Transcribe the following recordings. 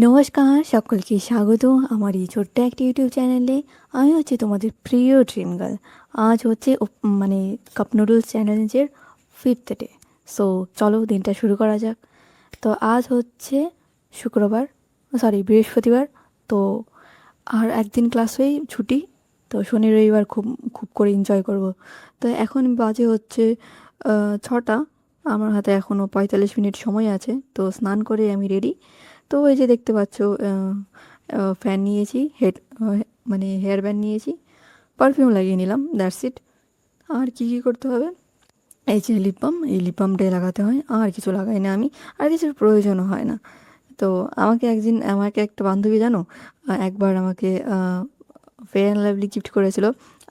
নমস্কার, সকলকে স্বাগত আমার এই ছোট্ট একটা ইউটিউব চ্যানেলে। আমি হচ্ছে তোমাদের প্রিয় ড্রিম গার্ল। আজ হচ্ছে মানে কাপ নুডলস চ্যালেঞ্জের 5th ডে। সো চলো দিনটা শুরু করা যাক। তো আজ হচ্ছে শুক্রবার, বৃহস্পতিবার। তো আর একদিন ক্লাস হয়েই ছুটি। তো শনি রবিবার খুব খুব করে এনজয় করব। তো এখন বাজে হচ্ছে 6টা। আমার হাতে এখনও 45 মিনিট সময় আছে। তো স্নান করে আমি রেডি। তো এই যে দেখতে পাচ্ছ, ফ্যান নিয়েছি, মানে হেয়ার ব্যান্ড নিয়েছি, পারফিউম লাগিয়ে নিলাম, দ্যাটস ইট। আর কি কি করতে হবে, এই যে লিপ বাম, এই লিপ বামটাই লাগাতে হয়, আর কিছু লাগাই না আমি, আর কিছুর প্রয়োজনও হয় না। তো আমাকে একটা বান্ধবী জানো, একবার আমাকে ফেয়ার অ্যান্ড লাভলি গিফট করেছিল।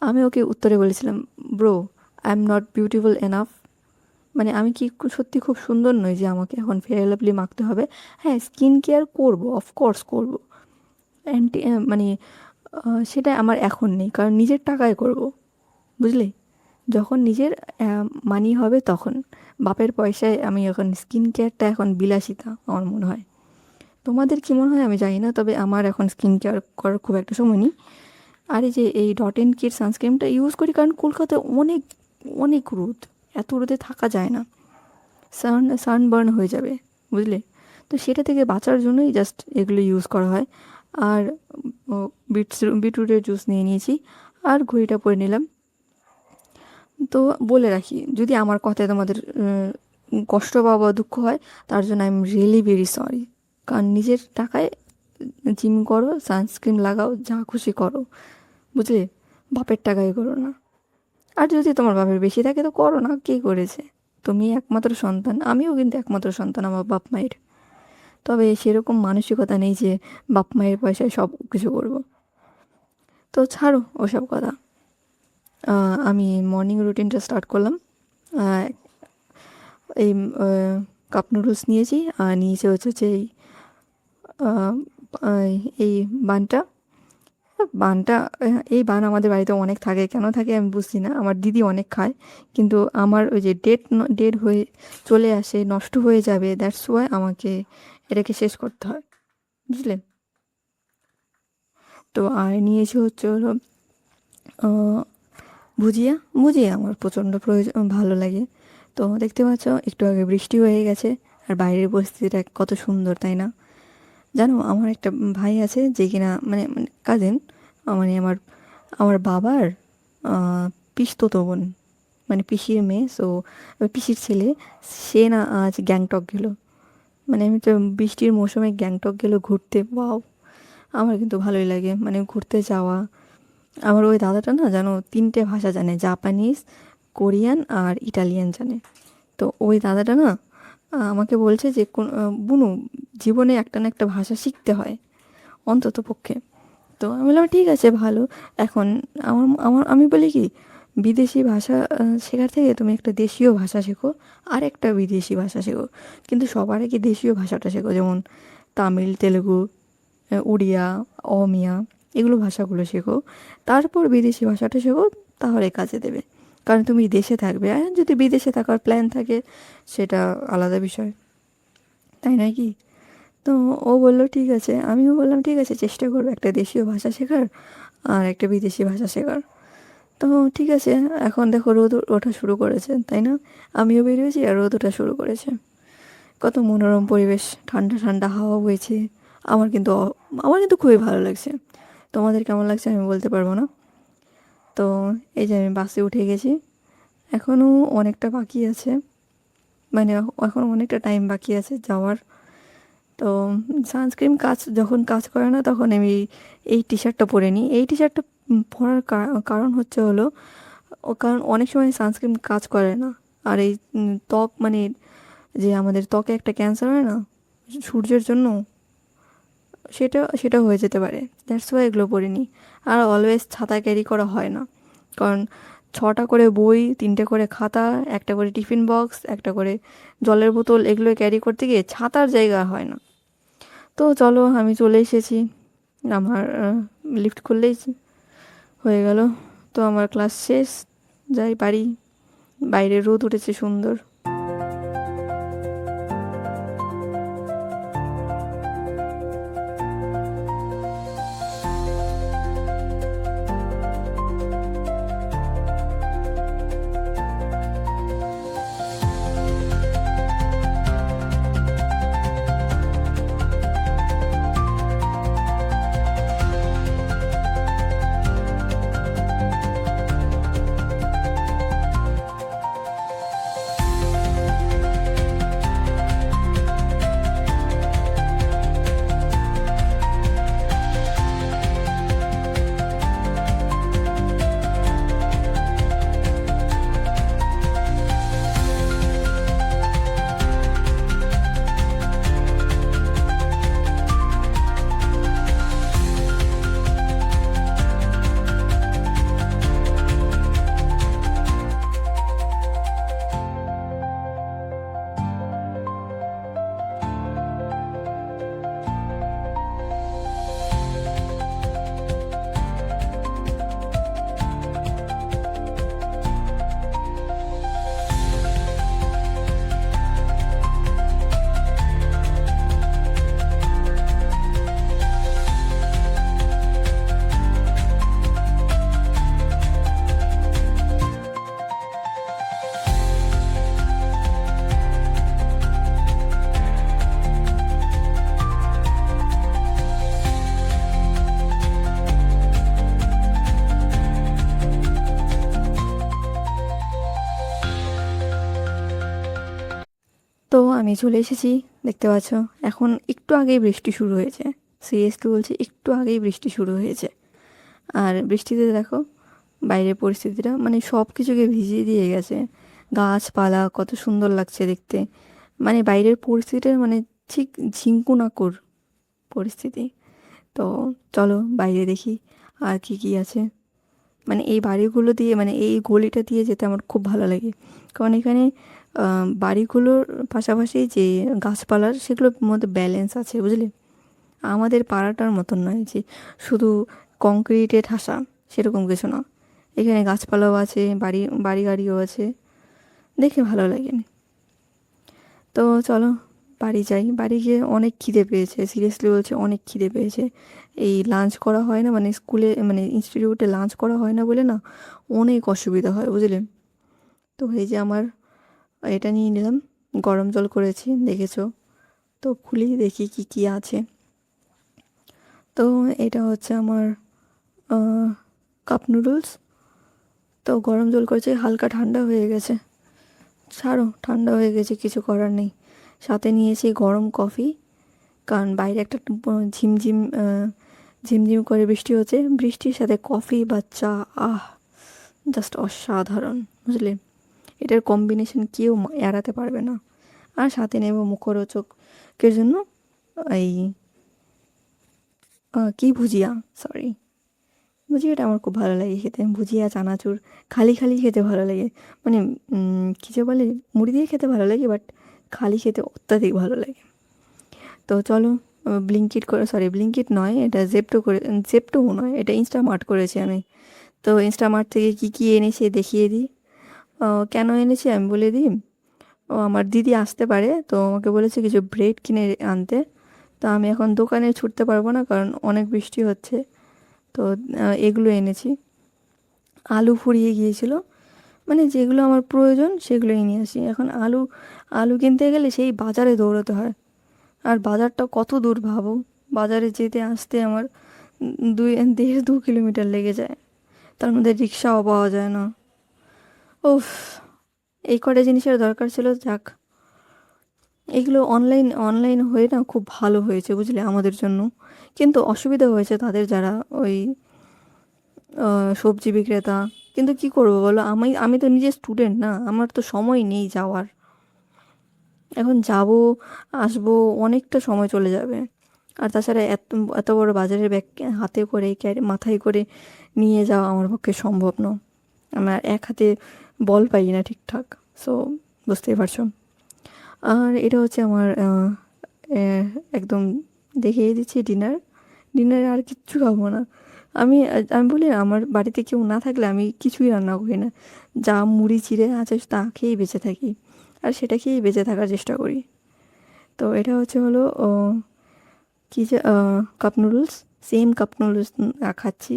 আমি ওকে উত্তরে বলেছিলাম, bro, I am not beautiful enough. মানে আমি কি সত্যি খুব সুন্দর নই যে আমাকে এখন ফেয়ার লাভলি মাখতে হবে? হ্যাঁ, স্কিন কেয়ার করবো, অফকোর্স করবো। অ্যান্টি মানে সেটা আমার এখন নেই, কারণ নিজের টাকায় করব, বুঝলে? যখন নিজের মানি হবে তখন। বাপের পয়সায় আমি এখন স্কিন কেয়ারটা এখন বিলাসিতা আমার মনে হয়। তোমাদের কী মনে হয় আমি জানি না, তবে আমার এখন স্কিন কেয়ার করার খুব একটা সময় নেই। আর এই যে এই ডট&কির সানস্ক্রিনটা ইউজ করি, কারণ কলকাতায় অনেক অনেক রোদ, এত রোদে থাকা যায় না, সানবার্ন হয়ে যাবে, বুঝলে? তো সেটা থেকে বাঁচার জন্যই জাস্ট এগুলো ইউজ করা হয়। আর বিটরুটের জুস নিয়ে নিয়েছি, আর ঘড়িটা পরে নিলাম। তো বলে রাখি, যদি আমার কথায় তোমাদের কষ্ট পাওয়া বা দুঃখ হয়, তার জন্য I am really very sorry. কারণ নিজের টাকায় জিম করো, সানস্ক্রিন লাগাও, যা খুশি করো, বুঝলে? বাপের টাকায় করো না। আর যদি তোমার বাপের বেশি থাকে তো করো না, কে করেছে? তুমি একমাত্র সন্তান, আমিও কিন্তু একমাত্র সন্তান আমার বাপ মায়ের। তবে সেরকম মানসিকতা নেই যে বাপ মায়ের পয়সায় সব কিছু করব। তো ছাড়ো ওসব কথা। আমি মর্নিং রুটিনটা স্টার্ট করলাম। আহ, এই কাপ নুডলস নিয়েছি, আর নিয়েছে হচ্ছে এই আহ, এই বানটা বানটা এই বান আমাদের বাড়িতে অনেক থাকে, কেন থাকে আমি বুঝছি না। আমার দিদি অনেক খায়, কিন্তু আমার ওই যে ডেট হয়ে চলে আসে, নষ্ট হয়ে যাবে, দ্যাটস ওয়াই আমাকে এটাকে শেষ করতে হয়, বুঝলেন? তো আর নিয়েছি হচ্ছে হলো আহ, ভুজিয়া। ভুজিয়া আমার প্রচণ্ড প্রয়োজন, ভালো লাগে। তো দেখতে পাচ্ছ একটু আগে বৃষ্টি হয়ে গেছে, আর বাইরের পরিস্থিতিটা কত সুন্দর, তাই না? জানো, আমার একটা ভাই আছে যে কিনা মানে কাজিন, মানে আমার আমার বাবার পিসতোতো বোন, মানে পিসির মেয়ে। সো পিসির ছেলে, সে না আজ গ্যাংটক গেল। মানে আমি তো বৃষ্টির মৌসুমে গ্যাংটক গেল ঘুরতে, ওয়াও! আমার কিন্তু ভালোই লাগে মানে ঘুরতে যাওয়া। আমার ওই দাদাটা না জানো 3টে ভাষা জানে, জাপানিজ, কোরিয়ান আর ইটালিয়ান জানে। তো ওই দাদাটা না আমাকে বলছে যে বুনু, জীবনে একটা না একটা ভাষা শিখতে হয় অন্তত পক্ষে। তো আমি বললাম ঠিক আছে, ভালো। এখন আমার আমার আমি বলি কি, বিদেশি ভাষা শেখার থেকে তুমি একটা দেশীয় ভাষা শেখো, আর একটা বিদেশি ভাষা শেখো। কিন্তু সবার আগে দেশীয় ভাষাটা শেখো, যেমন তামিল, তেলেগু, উড়িয়া, অমিয়া, এগুলো ভাষাগুলো শেখো। তারপর বিদেশি ভাষাটা শেখো, তাহলে কাজে দেবে। কারণ তুমি দেশে থাকবে, আর যদি বিদেশে থাকার প্ল্যান থাকে সেটা আলাদা বিষয়, তাই নয় কি? তো ও বললো ঠিক আছে, আমিও বললাম ঠিক আছে, চেষ্টা করবো একটা দেশীয় ভাষা শেখার আর একটা বিদেশি ভাষা শেখার। তো ঠিক আছে, এখন দেখো রোদ ওঠা শুরু করেছে, তাই না? আমিও বেরিয়েছি আর রোদ ওঠা শুরু করেছে। কত মনোরম পরিবেশ, ঠান্ডা ঠান্ডা হাওয়া বইছে। আমার কিন্তু আমার কিন্তু খুবই ভালো লাগছে। তোমাদের কেমন লাগছে আমি বলতে পারবো না। তো এই যে আমি বাসে উঠে গেছি, এখনও অনেকটা বাকি আছে, মানে এখন অনেকটা টাইম বাকি আছে যাওয়ার। তো সানস্ক্রিন যখন কাজ করে না, তখন আমি এই টি শার্টটা পরে নিই। এই টি শার্টটা পরার কারণ হচ্ছে হলো, কারণ অনেক সময় সানস্ক্রিন কাজ করে না। আর এই ত্বক মানে যে আমাদের ত্বকে একটা ক্যান্সার হয় না সূর্যের জন্য, সেটা সেটা হয়ে যেতে পারে, দ্যাটস ওয়াই এগুলো পরে নিই। আর অলওয়েজ ছাতা ক্যারি করা হয় না, কারণ 6টা করে বই, 3টে করে খাতা, একটা করে টিফিন বক্স, একটা করে জলের বোতল, এগুলো ক্যারি করতে গিয়ে ছাতার জায়গা হয় না। তো চলো, আমি চলে এসেছি। আমার লিফট খুললেই হয়ে গেল। তো আমার ক্লাস শেষ, যাই বাড়ি। বাইরে রোদ উঠেছে সুন্দর। তো আমি চলে এসেছি, দেখতে পাচ্ছ। এখন একটু আগেই বৃষ্টি শুরু হয়েছে, সিরিয়াসলি বলছি, একটু আগেই বৃষ্টি শুরু হয়েছে। আর বৃষ্টিতে দেখো বাইরের পরিস্থিতিটা, মানে সব কিছুকে ভিজিয়ে দিয়ে গেছে। গাছপালা কত সুন্দর লাগছে দেখতে, মানে বাইরের পরিস্থিতিটা মানে ঠিক ঝিঙ্কুনাকুর পরিস্থিতি। তো চলো বাইরে দেখি আর কি কি আছে। মানে এই বাড়িগুলো দিয়ে, মানে এই গলিটা দিয়ে যেতে আমার খুব ভালো লাগে, কারণ এখানে বাড়িগুলোর পাশাপাশি যে গাছপালার সেগুলোর মধ্যে ব্যালেন্স আছে, বুঝলে। আমাদের পাড়াটার মতন নয় যে শুধু কংক্রিটে ঠাসা, সেরকম কিছু না। এখানে গাছপালাও আছে, বাড়ি বাড়ি গাড়িও আছে, দেখে ভালো লাগে। তো চলো বাড়ি যাই। বাড়ি গিয়ে অনেক খিদে পেয়েছে, সিরিয়াসলি বলছে, অনেক খিদে পেয়েছে। এই লাঞ্চ করা হয় না, মানে স্কুলে মানে ইনস্টিটিউটে লাঞ্চ করা হয় না বলে না অনেক অসুবিধা হয়, বুঝলে। তো এই যে আমার এটা নিয়ে নিলাম, গরম জল করেছি, দেখেছো। তো খুলি দেখি কি কি আছে। তো এটা হচ্ছে আমার কাপ নুডলস। তো গরম জল করেছি, হালকা ঠান্ডা হয়ে গেছে, ছাড়ো, ঠান্ডা হয়ে গেছে, কিছু করার নেই। সাথে নিয়েছি গরম কফি, কারণ বাইরে একটা ঝিমঝিম ঝিমঝিম করে বৃষ্টি হচ্ছে, বৃষ্টির সাথে কফি বা চা, আহ, জাস্ট অসাধারণ, বুঝলে। এটার কম্বিনেশন কেউ এড়াতে পারবে না। আর সাথে নেব মুখরোচকের জন্য এই কি ভুজিয়া, সরি, ভুজিয়াটা আমার খুব ভালো লাগে খেতে। ভুজিয়া চানাচুর খালি খালি খেতে ভালো লাগে, মানে কী যে বলে, মুড়ি দিয়ে খেতে ভালো লাগে, বাট খালি খেতে অত্যাধিক ভালো লাগে। তো চলো ব্লিঙ্কিট করে, সরি ব্লিঙ্কিট নয়, এটা জেপ্টো নয়, এটা ইনস্টামার্ট করেছি আমি। তো ইনস্টামার্ট থেকে কি কি এনেছি দেখিয়ে দিই। কেন এনেছি আমি বলে দিই। ও আমার দিদি আসতে পারে, তো আমাকে বলেছে কিছু ব্রেড কিনে আনতে। তো আমি এখন দোকানে ছুটতে পারবো না, কারণ অনেক বৃষ্টি হচ্ছে। তো এগুলো এনেছি। আলু ফুরিয়ে গিয়েছিল, মানে যেগুলো আমার প্রয়োজন সেগুলোই নিয়ে আসি। এখন আলু আলু কিনতে গেলে সেই বাজারে দৌড়াতে হয়, আর বাজারটা কত দূর ভাবো। বাজারে যেতে আসতে আমার 1.5-2 কিলোমিটার লেগে যায়, তার মধ্যে রিক্সাও পাওয়া যায় না। উফ, এই কটা জিনিসের দরকার ছিল, যাক। এগুলো অনলাইন অনলাইন হয়ে না খুব ভালো হয়েছে, বুঝলে, আমাদের জন্য। কিন্তু অসুবিধা হয়েছে তাদের, যারা ওই সবজি বিক্রেতা। কিন্তু কি করবো বলো, আমি আমি তো নিজে স্টুডেন্ট না, আমার তো সময় নেই যাওয়ার। এখন যাব, আসবো, অনেকটা সময় চলে যাবে। আর তাছাড়া এত এত বড় বাজারের ব্যাগ হাতে করে মাথায় করে নিয়ে যাওয়া আমার পক্ষে সম্ভব নয়। আমার এক হাতে বল পাই না ঠিকঠাক, সো বুঝতেই পারছো। আর এটা হচ্ছে আমার আহ, একদম দেখিয়ে দিচ্ছি ডিনারে আর কিচ্ছু খাবো না। আমি আমি বলি না, আমার বাড়িতে কেউ না থাকলে আমি কিছুই রান্না করি না, যা মুড়ি চিড়ে আছে তা খেয়েই বেঁচে থাকি, আর সেটা খেয়েই বেঁচে থাকার চেষ্টা করি। তো এটা হচ্ছে হলো কী যে cup noodles, same cup noodles খাচ্ছি।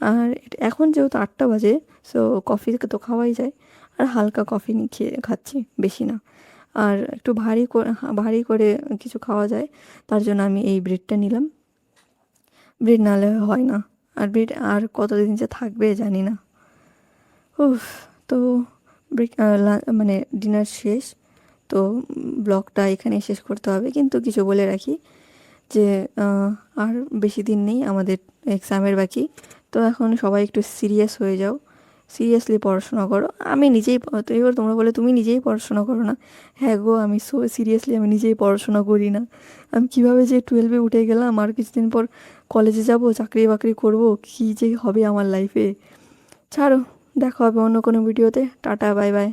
আর এখন যেহেতু 8টা বাজে, সো কফি তো খাওয়াই যায়, আর হালকা কফি খেয়ে খাচ্ছি, বেশি না। আর একটু ভারী করে কিছু খাওয়া যায়, তার জন্য আমি এই ব্রেডটা নিলাম। ব্রেড নাহলে হয় না, আর ব্রেড আর কতদিন যে থাকবে জানি না। উফ। তো মানে ডিনার শেষ। তো ব্লগটা এখানে শেষ করতে হবে, কিন্তু কিছু বলে রাখি যে আর বেশি দিন নেই আমাদের এক্সামের বাকি। তো এখন সবাই একটু সিরিয়াস হয়ে যাও, সিরিয়াসলি পড়াশোনা করো। আমি নিজেই, তো এবার তোমরা বলে তুমি নিজেই পড়াশোনা করো না। হ্যাঁ গো, আমি সিরিয়াসলি আমি নিজেই পড়াশোনা করি না। আমি কীভাবে যে 12-এ উঠে গেলাম, আর কিছুদিন পর কলেজে যাব, চাকরি বাকরি করব, কী যে হবে আমার লাইফে। ছাড়ো, দেখা হবে অন্য কোনো ভিডিওতে। Tata, bye bye.